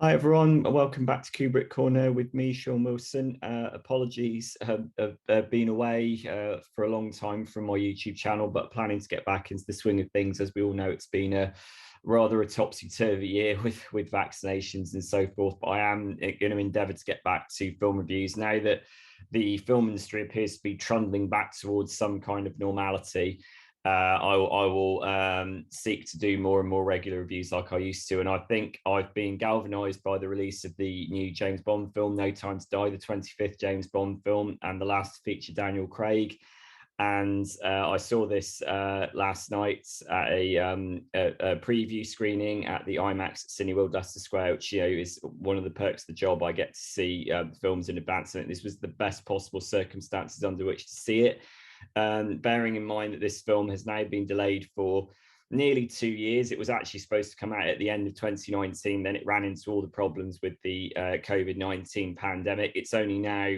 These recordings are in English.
Hi everyone, welcome back to Kubrick Corner with me, Sean Wilson. Apologies, have been away for a long time from my YouTube channel, but planning to get back into the swing of things. As we all know, it's been a rather a topsy-turvy year with vaccinations and so forth. But I am going to endeavour to get back to film reviews now that the film industry appears to be trundling back towards some kind of normality. I will seek to do more and more regular reviews like I used to. And I think I've been galvanized by the release of the new James Bond film, No Time to Die, the 25th James Bond film, and the last feature Daniel Craig. And I saw this last night at a preview screening at the IMAX at Cineworld Leicester Square, which is one of the perks of the job. I get to see films in advance, and this was the best possible circumstances under which to see it. Bearing in mind that this film has now been delayed for nearly 2 years. It was actually supposed to come out at the end of 2019. Then it ran into all the problems with the COVID-19 pandemic. It's only now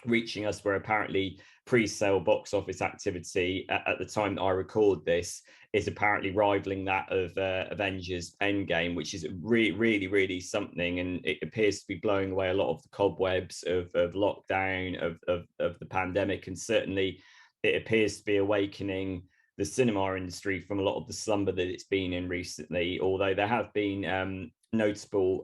reaching us where apparently pre-sale box office activity at the time that I record this is apparently rivaling that of Avengers Endgame, which is really something, and it appears to be blowing away a lot of the cobwebs of lockdown, of the pandemic, and certainly it appears to be awakening the cinema industry from a lot of the slumber that it's been in recently, although there have been notable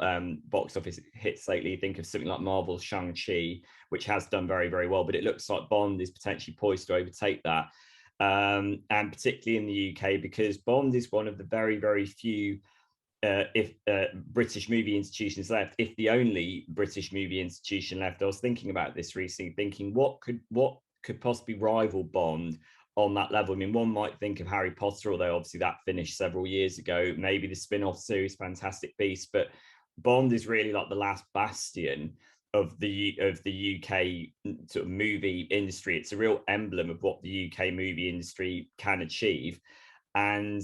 box office hits lately. Think of something like Marvel's Shang-Chi, which has done very well, but it looks like Bond is potentially poised to overtake that. And particularly in the UK, because Bond is one of the very few if British movie institutions left, if the only British movie institution left. I was thinking about this recently, thinking what could possibly rival Bond on that level. I mean, one might think of Harry Potter, although obviously that finished several years ago. Maybe the spin-off series Fantastic Beasts, but Bond is really like the last bastion of the UK sort of movie industry. It's a real emblem of what the UK movie industry can achieve. And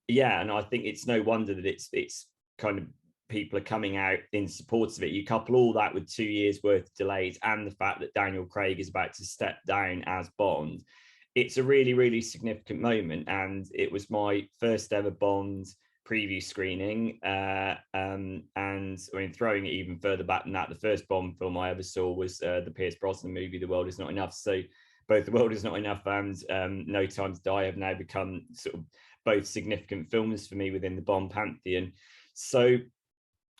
yeah, and I think it's no wonder that it's kind of people are coming out in support of it. You couple all that with 2 years worth of delays and the fact that Daniel Craig is about to step down as Bond. It's a really significant moment, and it was my first ever Bond preview screening. And I mean, throwing it even further back than that, the first Bond film I ever saw was the Pierce Brosnan movie, The World Is Not Enough. So both The World Is Not Enough and No Time to Die have now become sort of both significant films for me within the Bond pantheon. So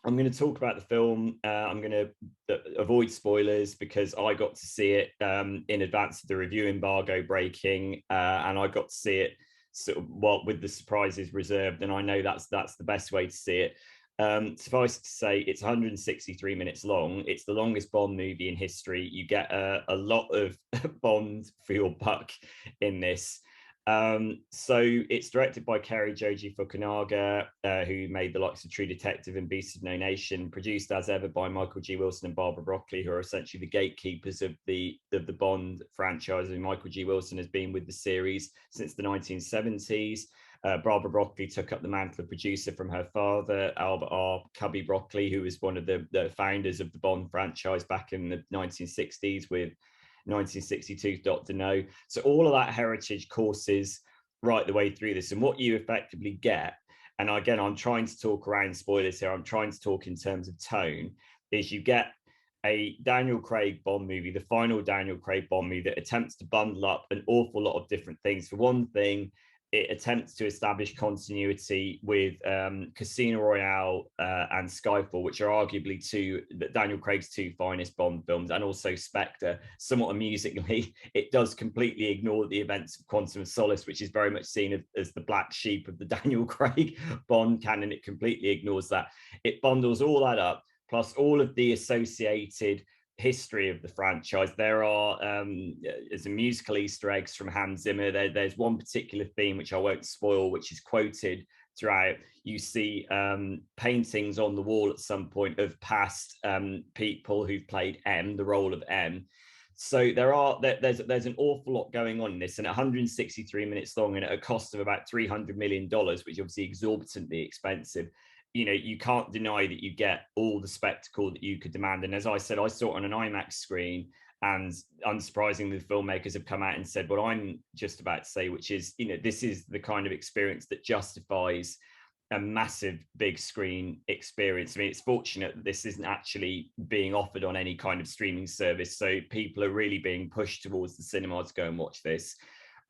I'm going to talk about the film. I'm going to avoid spoilers because I got to see it in advance of the review embargo breaking, and I got to see it sort of with the surprises reserved. And I know that's the best way to see it. Suffice to say, it's 163 minutes long. It's the longest Bond movie in history. You get a lot of Bond for your buck in this. So it's directed by Cary Joji Fukunaga, who made the likes of True Detective and Beasts of No Nation, produced as ever by Michael G. Wilson and Barbara Broccoli, who are essentially the gatekeepers of the Bond franchise. And Michael G. Wilson has been with the series since the 1970s. Barbara Broccoli took up the mantle of producer from her father, Albert R. Cubby Broccoli, who was one of the founders of the Bond franchise back in the 1960s with 1962 Dr. No. So all of that heritage courses right the way through this. And what you effectively get, and again, I'm trying to talk around spoilers here, I'm trying to talk in terms of tone, is you get a Daniel Craig Bond movie, the final Daniel Craig Bond movie that attempts to bundle up an awful lot of different things. For one thing, it attempts to establish continuity with Casino Royale and Skyfall, which are arguably Daniel Craig's two finest Bond films, and also Spectre. Somewhat amusingly, it does completely ignore the events of Quantum of Solace, which is very much seen as the black sheep of the Daniel Craig Bond canon. It completely ignores that. It bundles all that up, plus all of the associated history of the franchise. There are there's a musical Easter eggs from Hans Zimmer. There's one particular theme which I won't spoil, which is quoted throughout. You see paintings on the wall at some point of past people who've played M, the role of M. So there's an awful lot going on in this, and 163 minutes long, and at a cost of about $300 million, which is obviously exorbitantly expensive. You can't deny that you get all the spectacle that you could demand. And as I said, I saw it on an IMAX screen, and unsurprisingly, the filmmakers have come out and said what I'm just about to say, which is, this is the kind of experience that justifies a massive big screen experience. I mean, it's fortunate that this isn't actually being offered on any kind of streaming service, so people are really being pushed towards the cinema to go and watch this.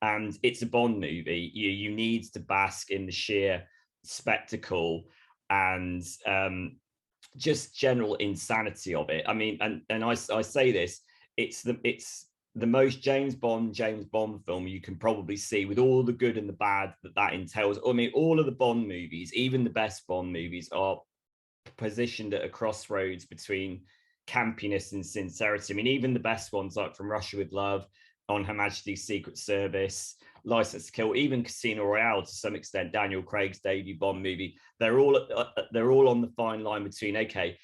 And it's a Bond movie. You need to bask in the sheer spectacle and just general insanity of it. I mean, and I say this, it's the most James Bond film you can probably see, with all the good and the bad that entails. I mean, all of the Bond movies, even the best Bond movies, are positioned at a crossroads between campiness and sincerity. I mean, even the best ones, like From Russia with Love, On Her Majesty's Secret Service, License to Kill, even Casino Royale to some extent, Daniel Craig's debut Bond movie, they're all on the fine line between, okay,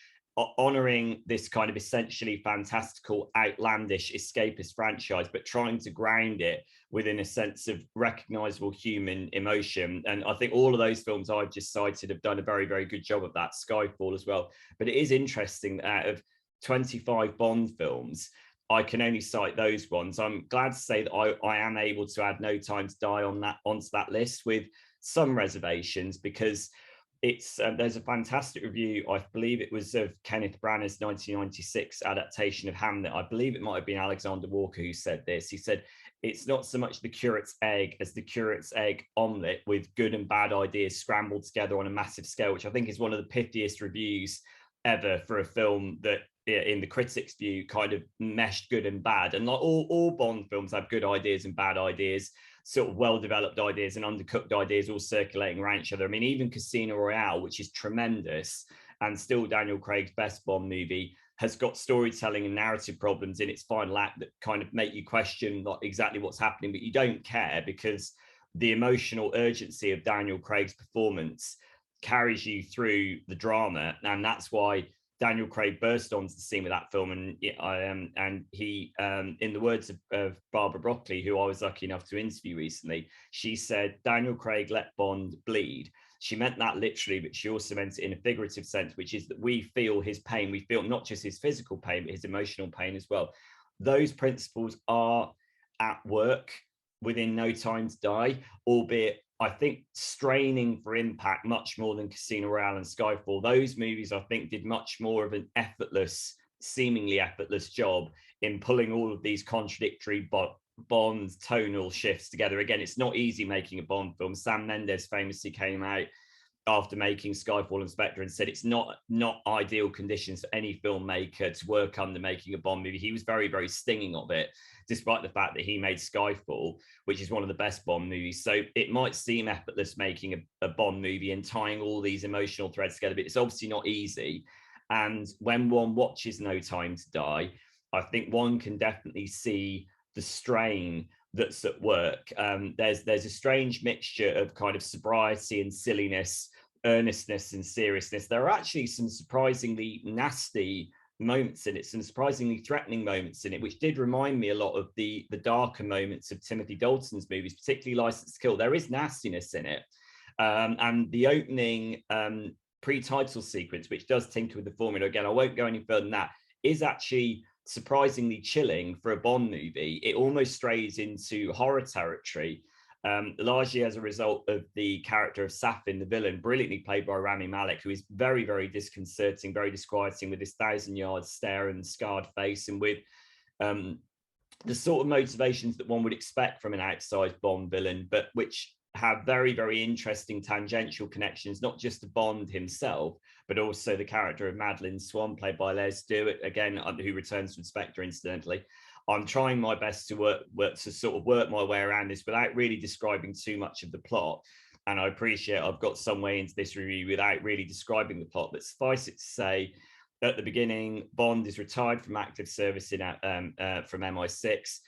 honoring this kind of essentially fantastical, outlandish, escapist franchise, but trying to ground it within a sense of recognizable human emotion. And I think all of those films I've just cited have done a very, very good job of that. Skyfall as well. But it is interesting that out of 25 Bond films, I can only cite those ones. I'm glad to say that I am able to add No Time to Die onto that list, with some reservations, because it's there's a fantastic review. I believe it was of Kenneth Branagh's 1996 adaptation of Hamlet. I believe it might have been Alexander Walker who said this. He said, it's not so much the curate's egg as the curate's egg omelette, with good and bad ideas scrambled together on a massive scale, which I think is one of the pithiest reviews ever for a film that, in the critics' view, kind of meshed good and bad. And like all Bond films have good ideas and bad ideas, sort of well-developed ideas and undercooked ideas all circulating around each other. I mean, even Casino Royale, which is tremendous and still Daniel Craig's best Bond movie, has got storytelling and narrative problems in its final act that kind of make you question not exactly what's happening, but you don't care because the emotional urgency of Daniel Craig's performance carries you through the drama. And that's why Daniel Craig burst onto the scene with that film, and he, in the words of Barbara Broccoli, who I was lucky enough to interview recently, she said, Daniel Craig let Bond bleed. She meant that literally, but she also meant it in a figurative sense, which is that we feel his pain. We feel not just his physical pain, but his emotional pain as well. Those principles are at work within No Time to Die, albeit I think straining for impact much more than Casino Royale and Skyfall. Those movies, I think, did much more of an seemingly effortless job in pulling all of these contradictory Bond tonal shifts together. Again, it's not easy making a Bond film. Sam Mendes famously came out after making Skyfall and Spectre and said it's not ideal conditions for any filmmaker to work under making a Bond movie. He was very, very stinging of it, despite the fact that he made Skyfall, which is one of the best Bond movies. So it might seem effortless making a Bond movie and tying all these emotional threads together, but it's obviously not easy. And when one watches No Time to Die, I think one can definitely see the strain that's at work. There's a strange mixture of kind of sobriety and silliness, earnestness and seriousness. There are actually some surprisingly nasty moments in it, some surprisingly threatening moments in it, which did remind me a lot of the darker moments of Timothy Dalton's movies, particularly License to Kill. There is nastiness in it. And the opening pre-title sequence, which does tinker with the formula, again, I won't go any further than that, is actually surprisingly chilling for a Bond movie. It almost strays into horror territory, largely as a result of the character of Safin, the villain, brilliantly played by Rami Malek, who is very, very disconcerting, very disquieting, with his 1,000-yard stare and scarred face, and with the sort of motivations that one would expect from an outsized Bond villain, but which have very, very interesting tangential connections, not just to Bond himself, but also the character of Madeline Swan, played by Les Stewart, again, who returns from Spectre, incidentally. I'm trying my best to work my way around this without really describing too much of the plot. And I appreciate I've got some way into this review without really describing the plot, but suffice it to say, at the beginning, Bond is retired from active service from MI6.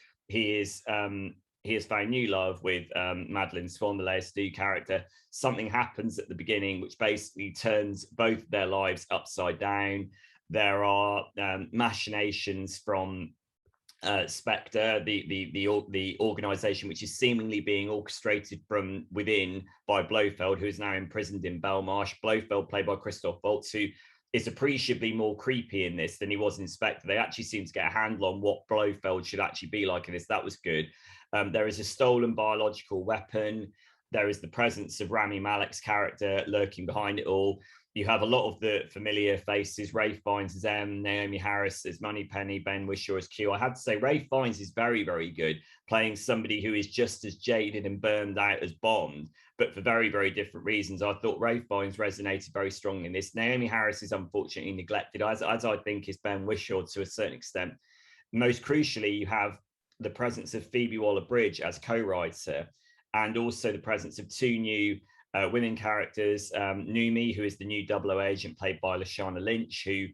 He has found new love with Madeline Swan, the Léa Seydoux character. Something happens at the beginning which basically turns both their lives upside down. There are machinations from Spectre, the organization which is seemingly being orchestrated from within by Blofeld, who is now imprisoned in Belmarsh. Blofeld, played by Christoph Waltz, who is appreciably more creepy in this than he was in Spectre. They actually seem to get a handle on what Blofeld should actually be like in this. That was good. There is a stolen biological weapon. there is the presence of Rami Malek's character lurking behind it all. You have a lot of the familiar faces. Ralph Fiennes as M, Naomi Harris as Moneypenny, Ben Whishaw as Q. I have to say, Ralph Fiennes is very, very good, playing somebody who is just as jaded and burned out as Bond, but for very, very different reasons. I thought Ralph Fiennes resonated very strongly in this. Naomi Harris is unfortunately neglected, as I think is Ben Whishaw to a certain extent. Most crucially, you have the presence of Phoebe Waller-Bridge as co-writer, and also the presence of two new women characters, Noomi, who is the new 00 agent played by Lashana Lynch, who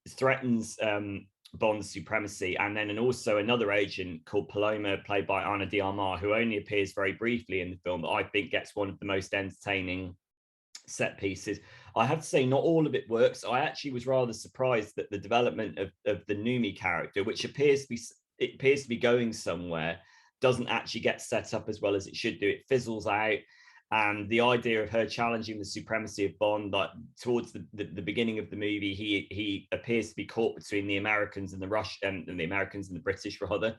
threatens Bond's supremacy, and then also another agent called Paloma, played by Ana de Armas, who only appears very briefly in the film, but I think gets one of the most entertaining set pieces. I have to say, not all of it works. I actually was rather surprised that the development of the Noomi character, which appears to be going somewhere, doesn't actually get set up as well as it should do. It fizzles out. And the idea of her challenging the supremacy of Bond, like towards the beginning of the movie, he appears to be caught between the Americans and the Russian, and the Americans and the British rather,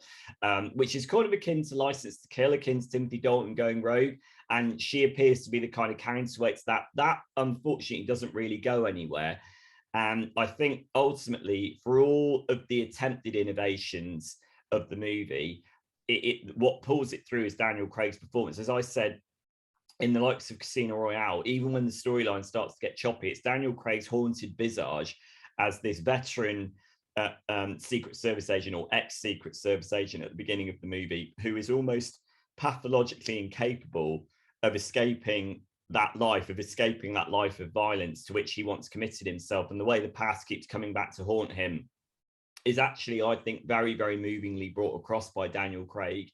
which is kind of akin to License to Kill, akin to Timothy Dalton going rogue. And she appears to be the kind of counterweight to that. That unfortunately doesn't really go anywhere. And I think ultimately, for all of the attempted innovations of the movie, what pulls it through is Daniel Craig's performance. As I said, in the likes of Casino Royale, even when the storyline starts to get choppy, it's Daniel Craig's haunted visage as this veteran Secret Service agent, or ex-Secret Service agent at the beginning of the movie, who is almost pathologically incapable of escaping that life of violence to which he once committed himself. And the way the past keeps coming back to haunt him is actually, I think, very, very movingly brought across by Daniel Craig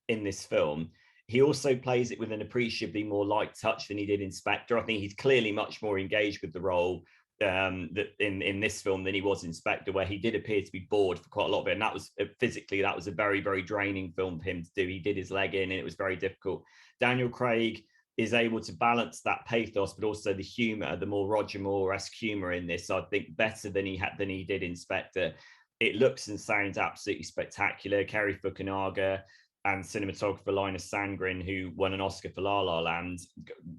in this film. He also plays it with an appreciably more light touch than he did in Spectre. I think he's clearly much more engaged with the role that in this film than he was in Spectre, where he did appear to be bored for quite a lot of it. And that was physically, that was a very, very draining film for him to do. He did his leg in and it was very difficult. Daniel Craig is able to balance that pathos, but also the humor, the more Roger Moore-esque humor in this, I think, better than he did in Spectre. It looks and sounds absolutely spectacular. Kerry Fukunaga and cinematographer Linus Sandgren, who won an Oscar for La La Land,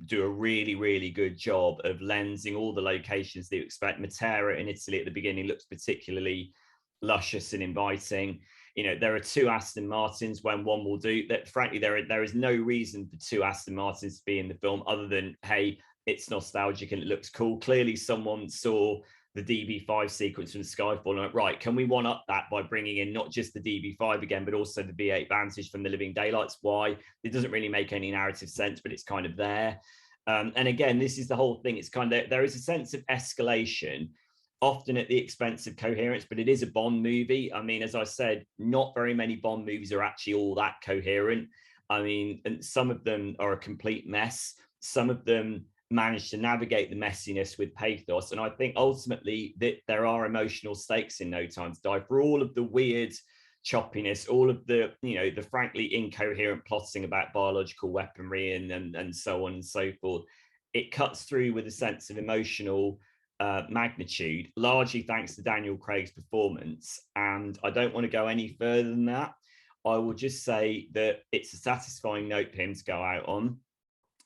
do a really, really good job of lensing all the locations that you expect. Matera in Italy at the beginning looks particularly luscious and inviting. You know, there are two Aston Martins when one will do that. Frankly, there is no reason for two Aston Martins to be in the film other than, hey, it's nostalgic and it looks cool. Clearly, someone saw the DB5 sequence from Skyfall and went, right, can we one up that by bringing in not just the DB5 again, but also the V8 Vantage from The Living Daylights? Why? It doesn't really make any narrative sense, but it's kind of there. And again, this is the whole thing. It's kind of, there is a sense of escalation, often at the expense of coherence, but it is a Bond movie. I mean, as I said, not very many Bond movies are actually all that coherent. I mean, and some of them are a complete mess. Some of them manage to navigate the messiness with pathos. And I think ultimately that there are emotional stakes in No Time to Die. For all of the weird choppiness, all of the, you know, the frankly incoherent plotting about biological weaponry and so on and so forth, it cuts through with a sense of emotional magnitude, largely thanks to Daniel Craig's performance. And I don't want to go any further than that. I will just say that it's a satisfying note for him to go out on.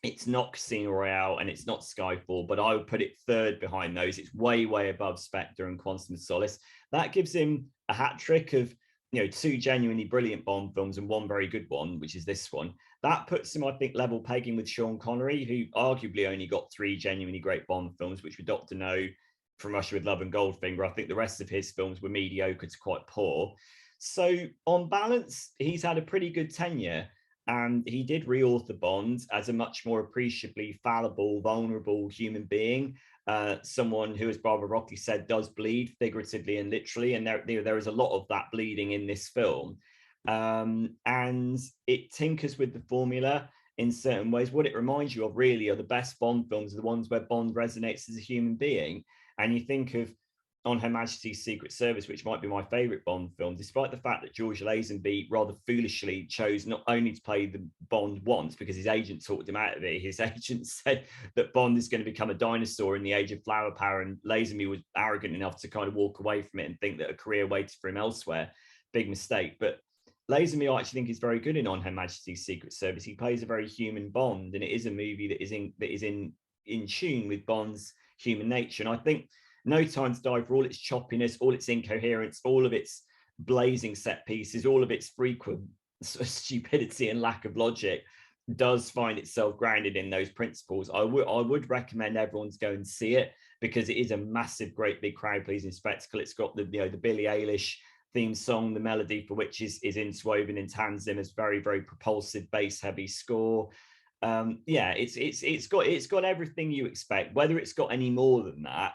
It's not Casino Royale and it's not Skyfall, but I would put it third behind those. It's way, way above Spectre and Quantum of Solace. That gives him a hat trick of, you know, two genuinely brilliant Bond films and one very good one, which is this one. That puts him, I think, level pegging with Sean Connery, who arguably only got three genuinely great Bond films, which were Dr. No, From Russia with Love, and Goldfinger. I think the rest of his films were mediocre to quite poor. So on balance, he's had a pretty good tenure. And he did reauthor Bond as a much more appreciably fallible, vulnerable human being, someone who, as Barbara Broccoli said, does bleed figuratively and literally. And there is a lot of that bleeding in this film. And it tinkers with the formula in certain ways. What it reminds you of really are the best Bond films, are the ones where Bond resonates as a human being. And you think of On Her Majesty's Secret Service, which might be my favorite Bond film, despite the fact that George Lazenby rather foolishly chose not only to play the Bond once because his agent talked him out of it. His agent said that Bond is going to become a dinosaur in the age of flower power, and Lazenby was arrogant enough to kind of walk away from it and think that a career waited for him elsewhere. Big mistake. But Lazenby, I actually think, is very good in On Her Majesty's Secret Service. He plays a very human Bond, and it is a movie that is in tune with Bond's human nature. And I think No Time to Die, for all its choppiness, all its incoherence, all of its blazing set pieces, all of its frequent stupidity and lack of logic, does find itself grounded in those principles. I would recommend everyone's go and see it, because it is a massive, great big crowd pleasing spectacle. It's got the the Billie Eilish theme song, the melody for which is interwoven in Hans Zimmer's very, very propulsive bass heavy score. Yeah, it's got everything you expect. Whether it's got any more than that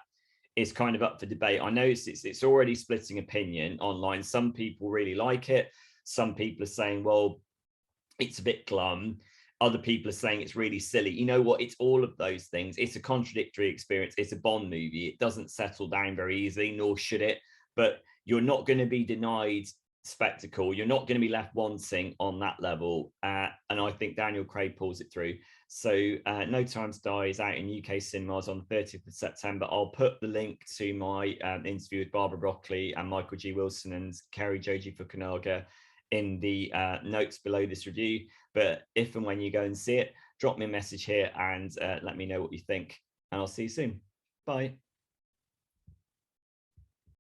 is kind of up for debate. I know it's already splitting opinion online. Some people really like it. Some people are saying, well, it's a bit glum. Other people are saying it's really silly. You know what? It's all of those things. It's a contradictory experience. It's a Bond movie. It doesn't settle down very easily, nor should it. But you're not going to be denied spectacle. You're not going to be left wanting on that level. And I think Daniel Craig pulls it through. So No Time to Die is out in UK cinemas on the 30th of September. I'll put the link to my interview with Barbara Broccoli and Michael G. Wilson and Kerry Joji Fukunaga in the notes below this review. But if and when you go and see it, drop me a message here and let me know what you think. And I'll see you soon. Bye.